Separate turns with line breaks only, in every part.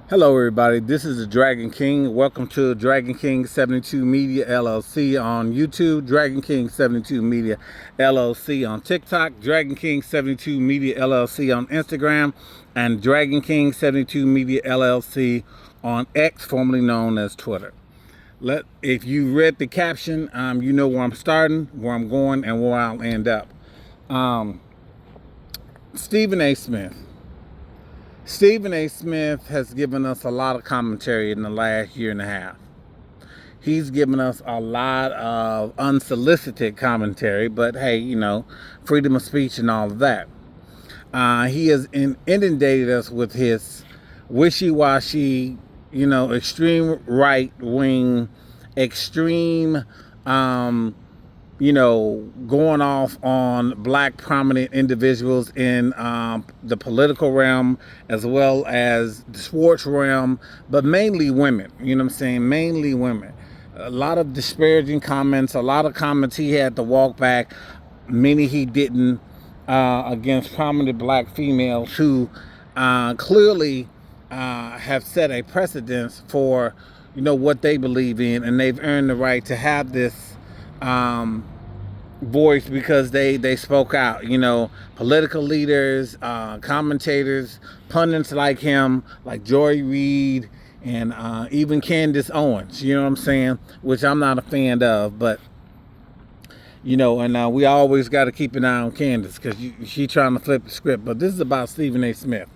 Hello, everybody. This is the Dragon King. Welcome to Dragon King 72 Media LLC on YouTube, Dragon King 72 Media LLC on TikTok, Dragon King 72 Media LLC on Instagram, and Dragon King 72 Media LLC on X, formerly known as Twitter. If you read the caption, you know where I'm starting, where I'm going, and where I'll end up. Um, Stephen A. Smith. Stephen A. Smith has given us a lot of commentary in the last year and a half. He's given us a lot of unsolicited commentary, but hey, freedom of speech and all of that. He has inundated us with his wishy-washy, extreme right-wing, extreme going off on black prominent individuals in the political realm as well as the sports realm, but mainly women. You know what I'm saying? Mainly women. A lot of disparaging comments, a lot of comments he had to walk back, many he didn't, against prominent black females who clearly have set a precedence for, what they believe in, and they've earned the right to have this voice because they spoke out. Political leaders, commentators, pundits like him, like Joy Reid, and even Candace Owens. You know what I'm saying? Which I'm not a fan of, but and we always got to keep an eye on Candace because she trying to flip the script. But this is about Stephen A. Smith.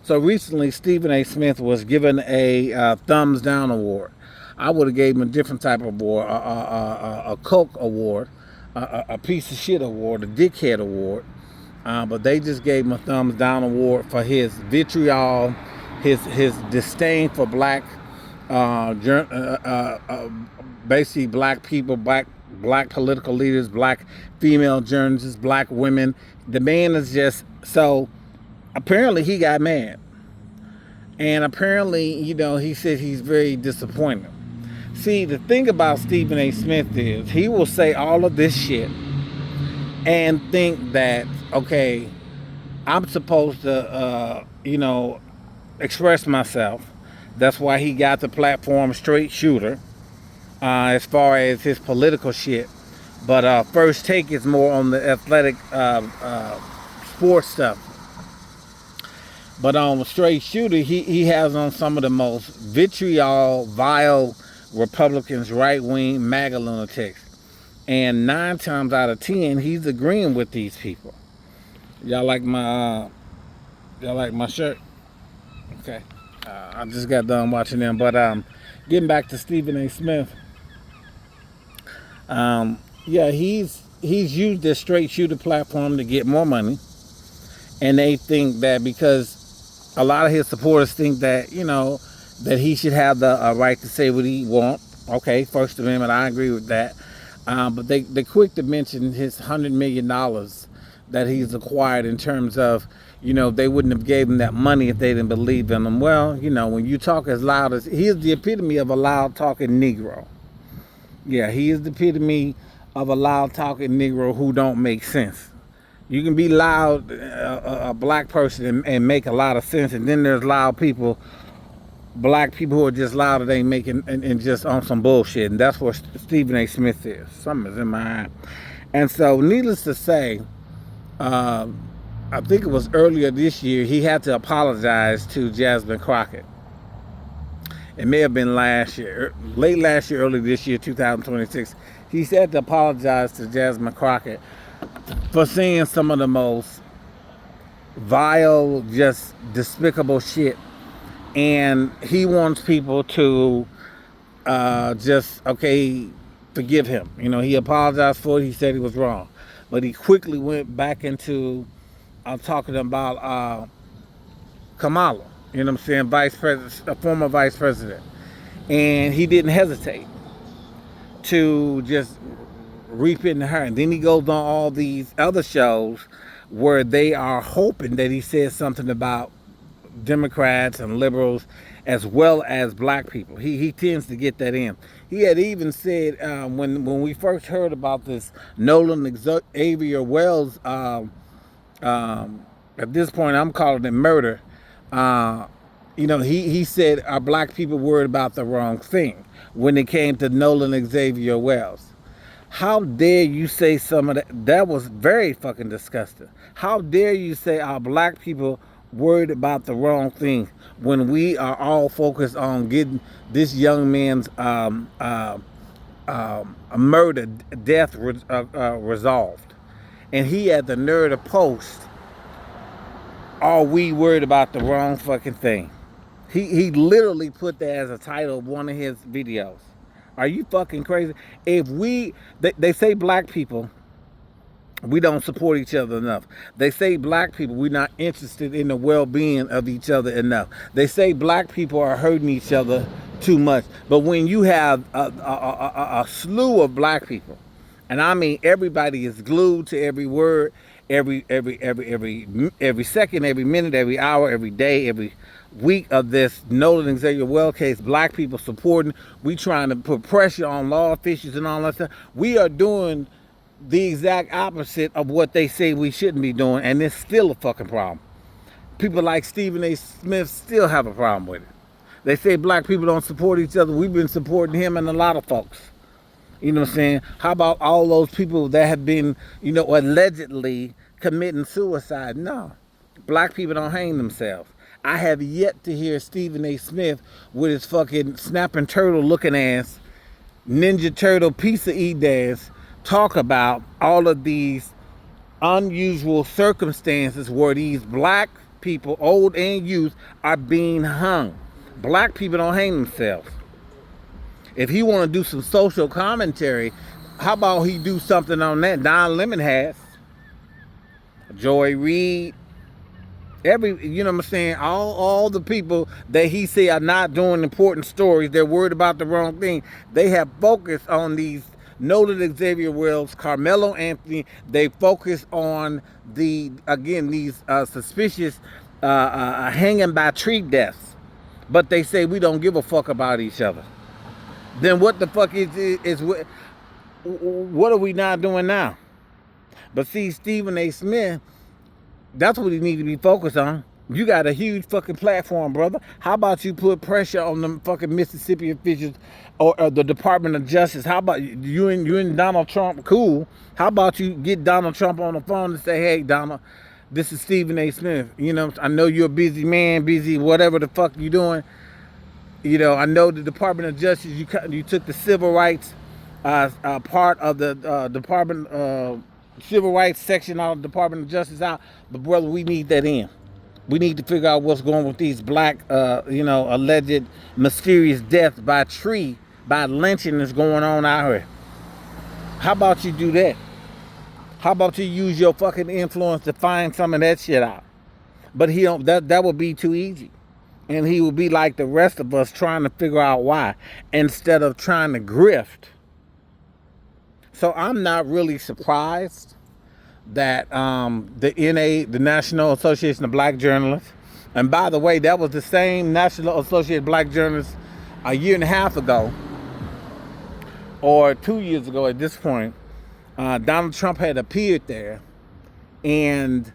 So recently, Stephen A. Smith was given a thumbs down award. I would have gave him a different type of award, a Coke award, a piece of shit award, a dickhead award. But they just gave him a thumbs down award for his vitriol, his disdain for black, basically black people, black political leaders, black female journalists, black women. The man is just so. Apparently, he got mad, and apparently, he said he's very disappointed. See, the thing about Stephen A. Smith is he will say all of this shit and think that, okay, I'm supposed to, express myself. That's why he got the platform straight shooter as far as his political shit. But First Take is more on the athletic sports stuff. But on Straight Shooter, he has on some of the most vitriol, vile Republicans, right-wing MAGA lunatics. And 9 times out of 10, he's agreeing with these people. Y'all like my shirt? Okay. I just got done watching them. But getting back to Stephen A. Smith, he's used this Straight Shooter platform to get more money. And they think that because a lot of his supporters think that, that he should have the right to say what he wants. Okay, First Amendment, I agree with that. But they quick to mention his $100 million that he's acquired in terms of, they wouldn't have gave him that money if they didn't believe in him. Well, when you talk as loud as, he is the epitome of a loud talking Negro. Yeah, he is the epitome of a loud talking Negro who don't make sense. You can be loud, a black person, and make a lot of sense, and then there's loud people, black people who are just loud and ain't making and just on some bullshit, and that's what Stephen A. Smith is. Something's in my eye. And so, needless to say, I think it was earlier this year, he had to apologize to Jasmine Crockett. It may have been last year, late last year, early this year, 2026. He said to apologize to Jasmine Crockett for saying some of the most vile, just despicable shit. And he wants people to forgive him. He apologized for it. He said he was wrong. But he quickly went back into talking about Kamala, vice president, a former vice president. And he didn't hesitate to just reap into her. And then he goes on all these other shows where they are hoping that he says something about Democrats and liberals as well as black people. He tends to get that in. He had even said when we first heard about this Nolan Xavier Wells, at this point I'm calling it murder, he said, are black people worried about the wrong thing when it came to Nolan Xavier Wells? How dare you say some of that? That was very fucking disgusting. How dare you say our black people worried about the wrong thing when we are all focused on getting this young man's murder, death resolved? And he had the nerve to post, are we worried about the wrong fucking thing? He literally put that as a title of one of his videos. Are you fucking crazy? If they say black people, we don't support each other enough. They say black people, we're not interested in the well-being of each other enough. They say black people are hurting each other too much. But when you have a slew of black people, and I mean everybody is glued to every word, every second, every minute, every hour, every day, every week of this Nolan Xavier Well case, black people supporting, we trying to put pressure on law officials and all that stuff. We are doing the exact opposite of what they say we shouldn't be doing, and it's still a fucking problem. People like Stephen A. Smith still have a problem with it. They say black people don't support each other. We've been supporting him and a lot of folks. You know what I'm saying? How about all those people that have been, allegedly committing suicide? No. Black people don't hang themselves. I have yet to hear Stephen A. Smith with his fucking snapping turtle looking ass, Ninja Turtle pizza eat ass, talk about all of these unusual circumstances where these black people, old and youth, are being hung. Black people don't hang themselves. If he want to do some social commentary, how about he do something on that? Don Lemon has. Joy Reid. You know what I'm saying? All the people that he say are not doing important stories, they're worried about the wrong thing. They have focused on these Nolan Xavier Wells, Carmelo Anthony. They focus on these suspicious hanging by tree deaths. But they say we don't give a fuck about each other. Then what the fuck is what are we not doing now? But see, Stephen A. Smith, that's what he needs to be focused on. You got a huge fucking platform, brother. How about you put pressure on the fucking Mississippi officials or the Department of Justice? How about you and Donald Trump? Cool. How about you get Donald Trump on the phone and say, hey, Donald, this is Stephen A. Smith. I know you're a busy man, busy whatever the fuck you doing. I know the Department of Justice, you took the civil rights part of the Department civil rights section out of the Department of Justice out, but brother, we need that in. We need to figure out what's going on with these black, alleged mysterious deaths by tree, by lynching that's going on out here. How about you do that? How about you use your fucking influence to find some of that shit out? But he don't. That would be too easy. And he would be like the rest of us trying to figure out why instead of trying to grift. So I'm not really surprised that the the National Association of Black Journalists, and by the way, that was the same National Association of Black Journalists a year and a half ago, or 2 years ago at this point, Donald Trump had appeared there, and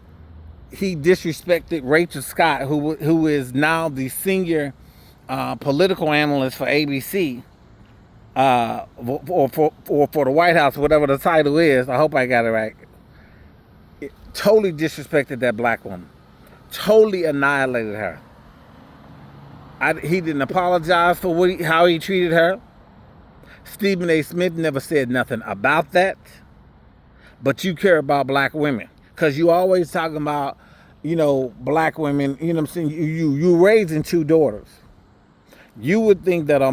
he disrespected Rachel Scott, who is now the senior political analyst for ABC, or for the White House, whatever the title is. I hope I got it right. Totally disrespected that black woman. Totally annihilated her. He didn't apologize for how he treated her. Stephen A. Smith never said nothing about that. But you care about black women. Because you always talking about, black women, you know what I'm saying? You raising 2 daughters. You would think that a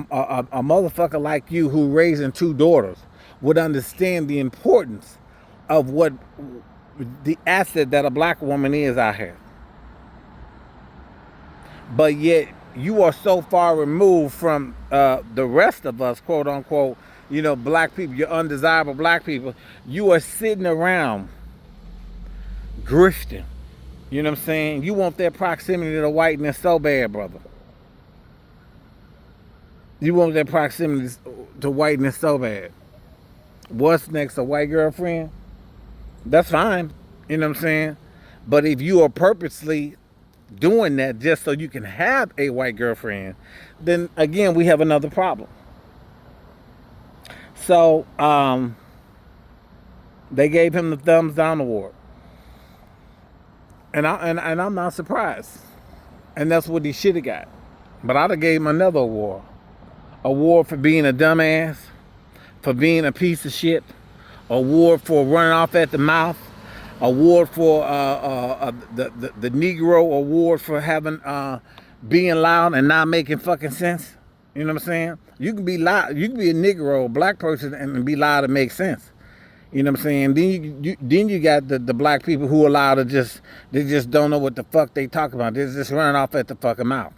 motherfucker like you who raising 2 daughters would understand the importance of what the asset that a black woman is out here. But yet you are so far removed from the rest of us, quote unquote, black people, you're undesirable black people. You are sitting around grifting. You know what I'm saying? You want that proximity to whiteness so bad, brother. You want that proximity to whiteness so bad. What's next? A white girlfriend? That's fine. You know what I'm saying? But if you are purposely doing that just so you can have a white girlfriend, then again we have another problem. So they gave him the thumbs down award, and I'm not surprised. And that's what he should have got. But I'd have gave him another award for being a dumbass, for being a piece of shit, award for running off at the mouth, award for the Negro award for having being loud and not making fucking sense. You know what I'm saying? You can be loud. You can be a Negro, a black person, and be loud and make sense. You know what I'm saying? Then you got the black people who are allowed to they just don't know what the fuck they talk about. They're just running off at the fucking mouth.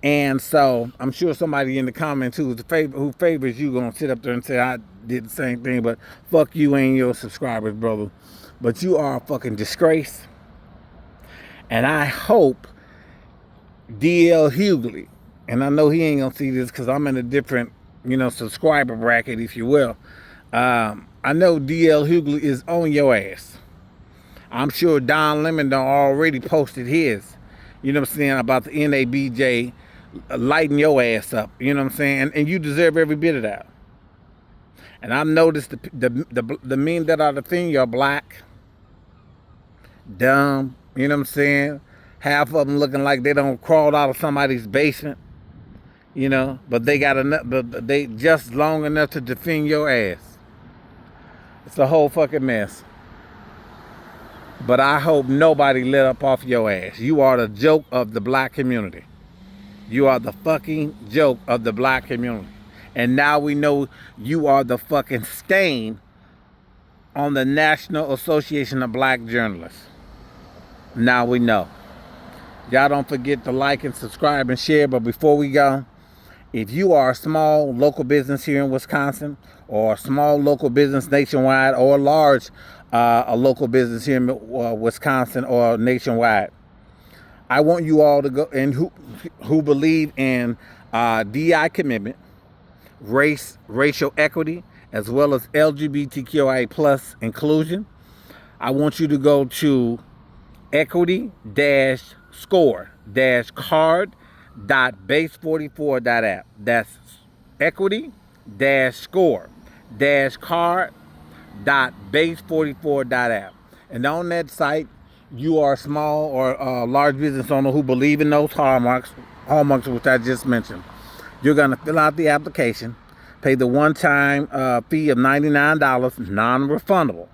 And so I'm sure somebody in the comments who favors you gonna sit up there and say I did the same thing, but fuck you and your subscribers, brother. But you are a fucking disgrace. And I hope D.L. Hughley, and I know he ain't gonna see this because I'm in a different, subscriber bracket, if you will. I know D.L. Hughley is on your ass. I'm sure Don Lemon done already posted his, you know what I'm saying, about the NABJ lighting your ass up, you know what I'm saying, and you deserve every bit of that. And I've noticed the men that are defending you are black, dumb, you know what I'm saying, half of them looking like they don't crawled out of somebody's basement, but they got enough, but they just long enough to defend your ass. It's a whole fucking mess. But I hope nobody let up off your ass. You are the joke of the black community. You are the fucking joke of the black community. And now we know you are the fucking stain on the National Association of Black Journalists. Now we know. Y'all don't forget to like and subscribe and share. But before we go, if you are a small local business here in Wisconsin, or a small local business nationwide, or a local business here in Wisconsin or nationwide, I want you all to go, and who believe in DI commitment, racial equity, as well as LGBTQIA plus inclusion. I want you to go to equity-score-card.base44.app. That's equity-score-card.base44.app. And on that site, you are a small or large business owner who believe in those hallmarks which I just mentioned. You're going to fill out the application, pay the one-time fee of $99, non-refundable.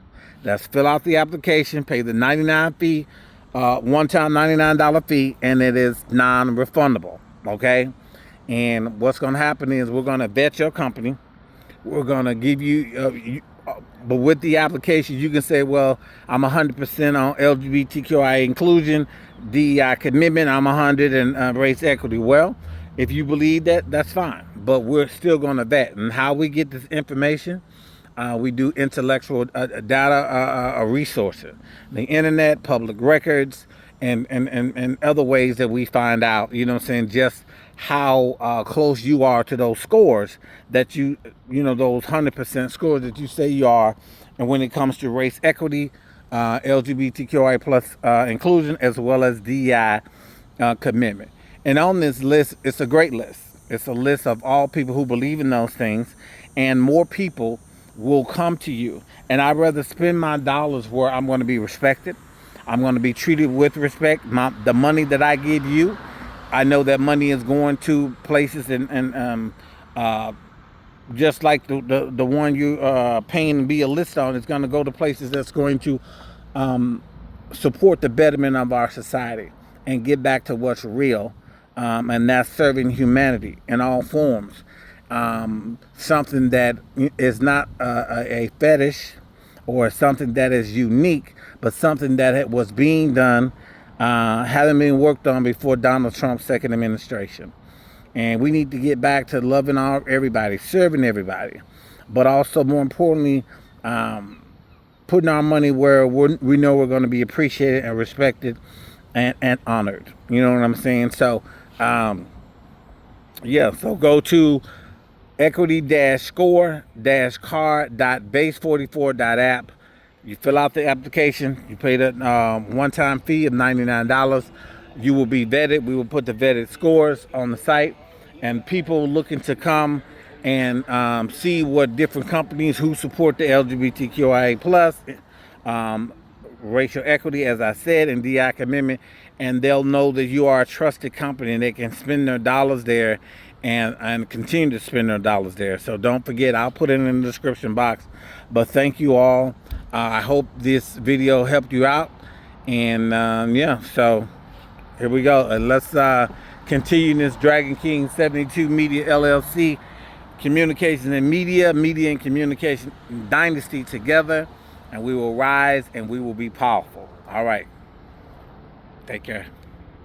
That's fill out the application, pay the $99 fee, one-time $99 fee, and it is non-refundable, okay? And what's going to happen is we're going to vet your company. We're going to give you, but with the application, you can say, well, I'm 100% on LGBTQI inclusion, DEI commitment, I'm 100 and race equity. Well, if you believe that, that's fine. But we're still going to vet. And how we get this information, we do intellectual data resources, the internet, public records, and other ways that we find out, you know what I'm saying, just how close you are to those scores that those 100% scores that you say you are. And when it comes to race equity, LGBTQI plus inclusion, as well as DEI commitment. And on this list, it's a great list. It's a list of all people who believe in those things, and more people will come to you. And I'd rather spend my dollars where I'm going to be respected. I'm going to be treated with respect. The money that I give you, I know that money is going to places and just like the one you paying to be a list on, is going to go to places that's going to support the betterment of our society and get back to what's real, and that's serving humanity in all forms. Something that is not a fetish or something that is unique, but something that was being done, having been worked on before Donald Trump's second administration. And we need to get back to loving everybody, serving everybody, but also more importantly, putting our money where we know we're going to be appreciated and respected and honored. You know what I'm saying? So, so go to equity-score-card.base44.app. You fill out the application. You pay the one-time fee of $99. You will be vetted. We will put the vetted scores on the site, and people looking to come and see what different companies who support the LGBTQIA plus, racial equity, as I said, and DI commitment, and they'll know that you are a trusted company and they can spend their dollars there and continue to spend their dollars there. So don't forget, I'll put it in the description box. But thank you all. I hope this video helped you out. And yeah, so here we go. And let's continue this Dragon King 72 Media LLC communication and media and communication dynasty together, and we will rise and we will be powerful. All right. Take care.